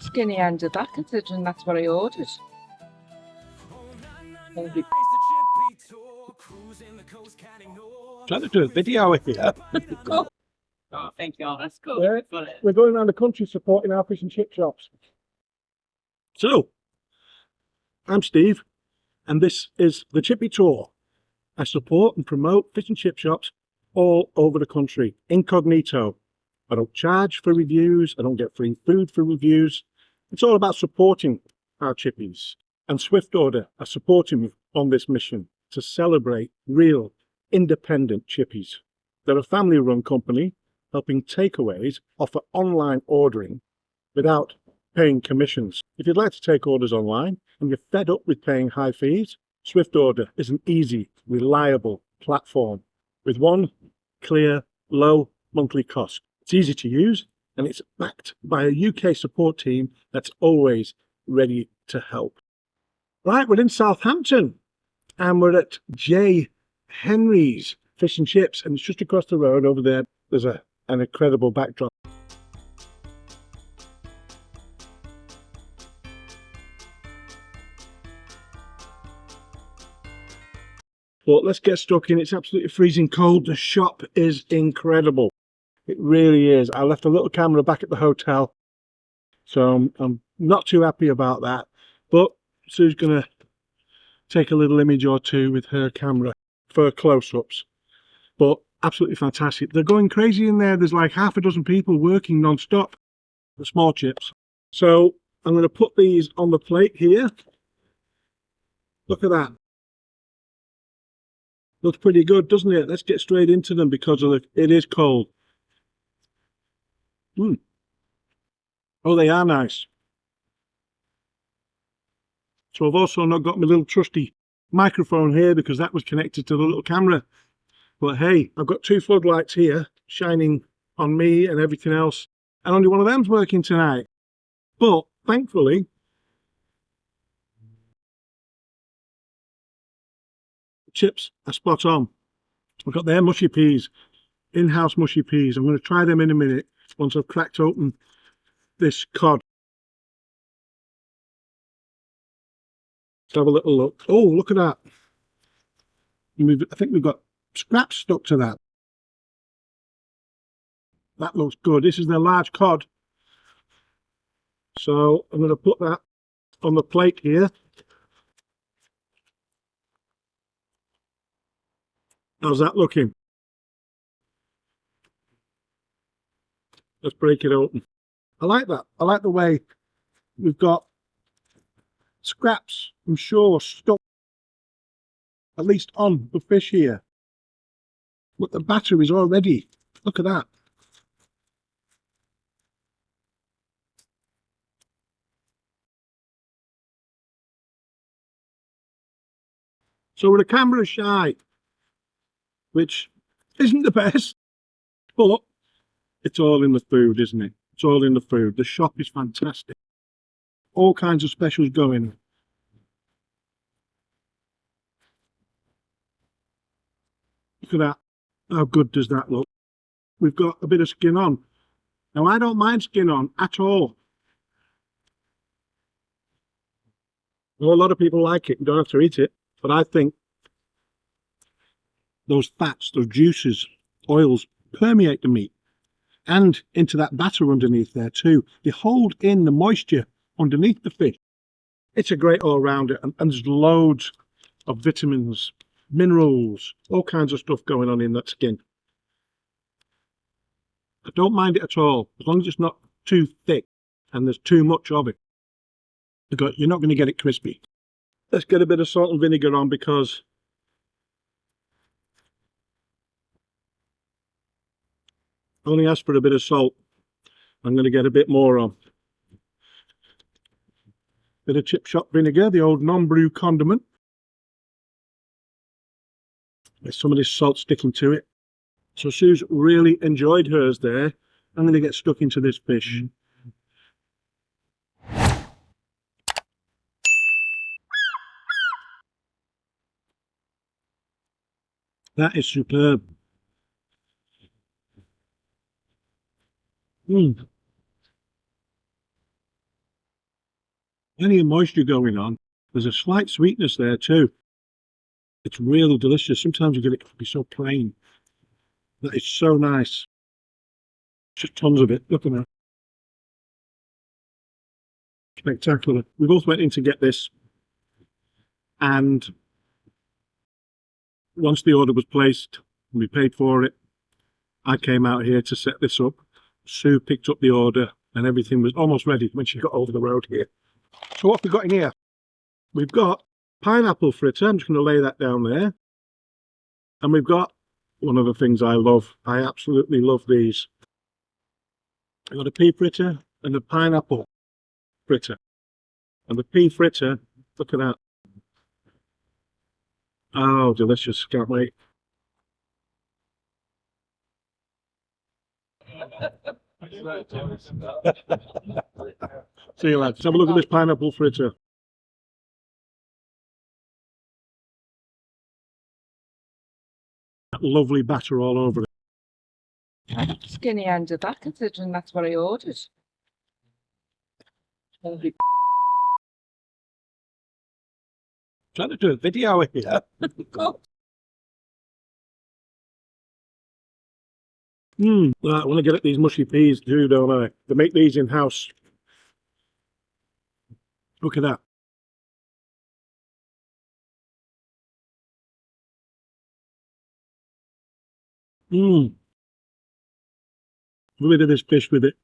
Skinny end of that, considering that's what I ordered. Trying to do a video here. Oh, thank you. That's cool. We're going around the country supporting our fish and chip shops. So, I'm Steve, and this is the Chippy Tour. I support and promote fish and chip shops all over the country, incognito. I don't charge for reviews, I don't get free food for reviews. It's all about supporting our chippies. And SwiftOrder are supporting me on this mission to celebrate real, independent chippies. They're a family-run company helping takeaways offer online ordering without paying commissions. If you'd like to take orders online and you're fed up with paying high fees, SwiftOrder is an easy, reliable platform with one clear, low monthly cost. It's easy to use and it's backed by a UK support team that's always ready to help. Right, we're in Southampton and we're at J. Henry's Fish and Chips, and it's just across the road over there. There's an incredible backdrop. But let's get stuck in. It's absolutely freezing cold. The shop is incredible. It really is. I left a little camera back at the hotel, so I'm not too happy about that. But Sue's going to take a little image or two with her camera for close-ups. But absolutely fantastic. They're going crazy in there. There's like half a dozen people working non-stop, the small chips. So I'm going to put these on the plate here. Look at that. Looks pretty good, doesn't it? Let's get straight into them because it is cold. Oh, they are nice. So I've also not got my little trusty microphone here because that was connected to the little camera. But hey, I've got two floodlights here shining on me and everything else, and only one of them's working tonight. But thankfully, the chips are spot on. I've got their mushy peas, in-house mushy peas. I'm going to try them in a minute once I've cracked open this cod. Let's have a little look. Oh, look at that. I think we've got scraps stuck to that. That looks good. This is their large cod. So I'm going to put that on the plate here. How's that looking? Let's break it open. I like that. I like the way we've got scraps, I'm sure, stuck at least on the fish here. But the batter is already, look at that. So we're a camera shy, which isn't the best, but it's all in the food, isn't it? It's all in the food. The shop is fantastic. All kinds of specials going. Look at that. How good does that look? We've got a bit of skin on. Now, I don't mind skin on at all. Well, a lot of people like it. You don't have to eat it. But I think those fats, those juices, oils permeate the meat and into that batter underneath there too. They hold in the moisture underneath the fish. It's a great all-rounder, and there's loads of vitamins, minerals, all kinds of stuff going on in that skin. I don't mind it at all, as long as it's not too thick and there's too much of it. Because you're not going to get it crispy. Let's get a bit of salt and vinegar on because I only asked for a bit of salt. I'm going to get a bit more on. Bit of chip shop vinegar, the old non-brew condiment. There's some of this salt sticking to it. So Sue's really enjoyed hers there. I'm going to get stuck into this fish. That is superb. Plenty of moisture going on. There's a slight sweetness there too. It's really delicious. Sometimes you get it to be so plain. That is so nice. Just tons of it. Look at that. Spectacular. We both went in to get this, and once the order was placed and we paid for it, I came out here to set this up. Sue picked up the order and everything was almost ready when she got over the road here. So what have we got in here? We've got pineapple fritter. I'm just going to lay that down there. And we've got one of the things I love. I absolutely love these. I've got a pea fritter and a pineapple fritter. And the pea fritter, look at that. Oh, delicious. Can't wait. See you lads. Have a look at this pineapple fritter. That lovely batter all over it. Skinny end of that, considering that's what I ordered. Holy Trying to do a video here. Right, I want to get at these mushy peas too, don't I? They make these in-house. Look at that. A bit of this fish with it.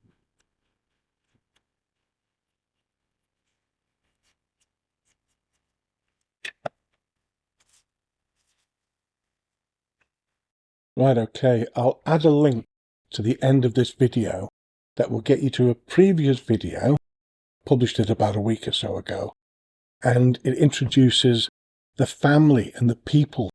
Right, okay, I'll add a link to the end of this video that will get you to a previous video, published it about a week or so ago, and it introduces the family and the people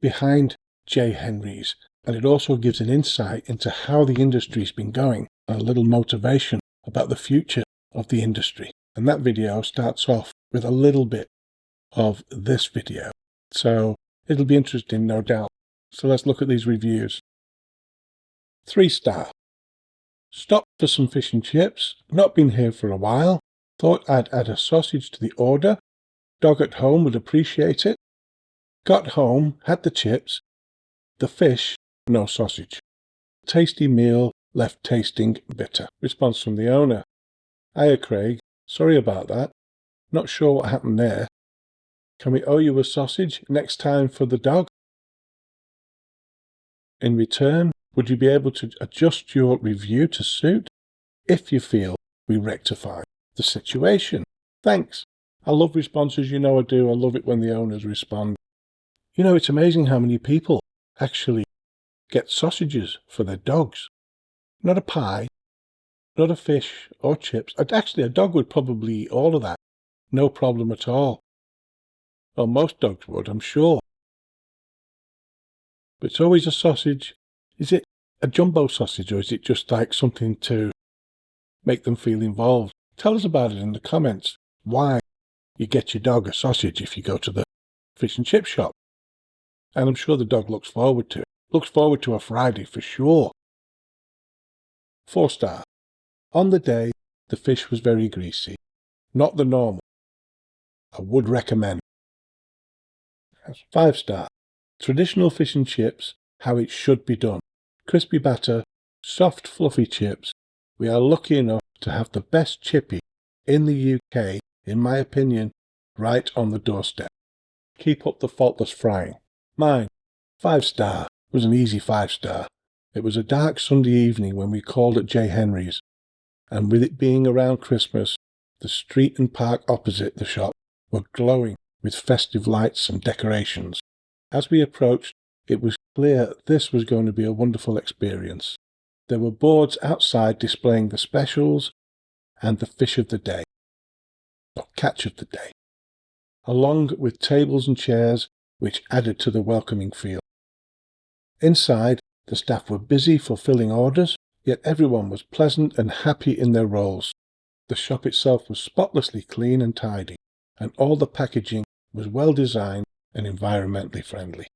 behind J. Henry's, and it also gives an insight into how the industry's been going, and a little motivation about the future of the industry. And that video starts off with a little bit of this video, so it'll be interesting, no doubt. So let's look at these reviews. 3-star. Stopped for some fish and chips. Not been here for a while. Thought I'd add a sausage to the order. Dog at home would appreciate it. Got home, had the chips. The fish, no sausage. Tasty meal, left tasting bitter. Response from the owner. Hiya Craig, sorry about that. Not sure what happened there. Can we owe you a sausage next time for the dog? In return, would you be able to adjust your review to suit if you feel we rectify the situation? Thanks. I love responses, you know I do. I love it when the owners respond. You know, it's amazing how many people actually get sausages for their dogs. Not a pie, not a fish or chips. Actually, a dog would probably eat all of that. No problem at all. Well, most dogs would, I'm sure. But it's always a sausage. Is it a jumbo sausage or is it just like something to make them feel involved? Tell us about it in the comments. Why you get your dog a sausage if you go to the fish and chip shop. And I'm sure the dog looks forward to it. Looks forward to a Friday for sure. 4-star. On the day, the fish was very greasy. Not the normal. I would recommend. 5-star. Traditional fish and chips, how it should be done. Crispy batter, soft fluffy chips. We are lucky enough to have the best chippy in the UK, in my opinion, right on the doorstep. Keep up the faultless frying. Mine, 5-star, was an easy 5-star. It was a dark Sunday evening when we called at J. Henry's, and with it being around Christmas, the street and park opposite the shop were glowing with festive lights and decorations. As we approached, it was clear this was going to be a wonderful experience. There were boards outside displaying the specials and the fish of the day, or catch of the day, along with tables and chairs which added to the welcoming feel. Inside, the staff were busy fulfilling orders, yet everyone was pleasant and happy in their roles. The shop itself was spotlessly clean and tidy, and all the packaging was well designed and environmentally friendly.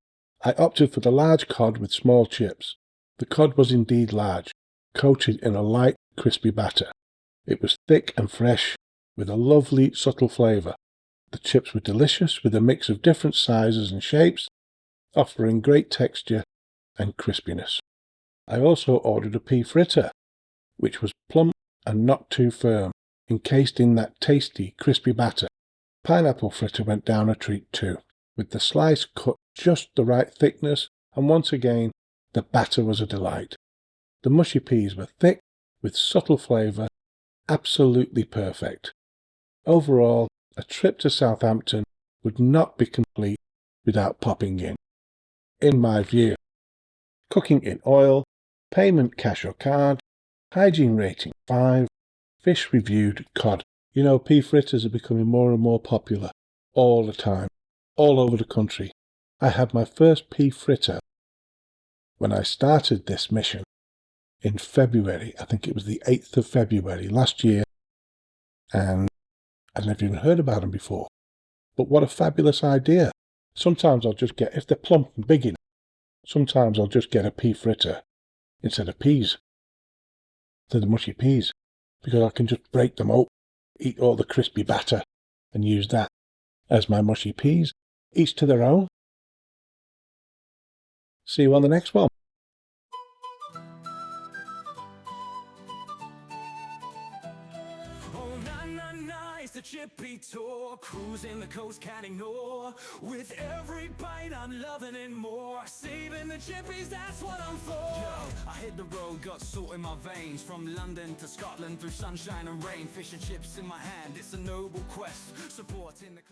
I opted for the large cod with small chips. The cod was indeed large, coated in a light, crispy batter. It was thick and fresh, with a lovely subtle flavour. The chips were delicious with a mix of different sizes and shapes, offering great texture and crispiness. I also ordered a pea fritter, which was plump and not too firm, encased in that tasty, crispy batter. Pineapple fritter went down a treat too, with the slice cut just the right thickness, and once again, the batter was a delight. The mushy peas were thick, with subtle flavour, absolutely perfect. Overall, a trip to Southampton would not be complete without popping in my view. Cooking in oil, payment cash or card, hygiene rating 5, fish reviewed cod. You know, pea fritters are becoming more and more popular all the time, all over the country. I had my first pea fritter when I started this mission in February. I think it was the 8th of February last year, and I'd never even heard about them before. But what a fabulous idea. Sometimes I'll just get, if they're plump and big enough, sometimes I'll just get a pea fritter instead of peas, instead of mushy peas, because I can just break them up, eat all the crispy batter, and use that as my mushy peas. Each to their own. See you on the next one. Oh, it's the Chippy Tour, cruising the coast, can't ignore. With every bite, I'm loving it more. Saving the Chippies, that's what I'm for. Yo, I hit the road, got salt in my veins. From London to Scotland, through sunshine and rain. Fish and chips in my hand, it's a noble quest. Supporting the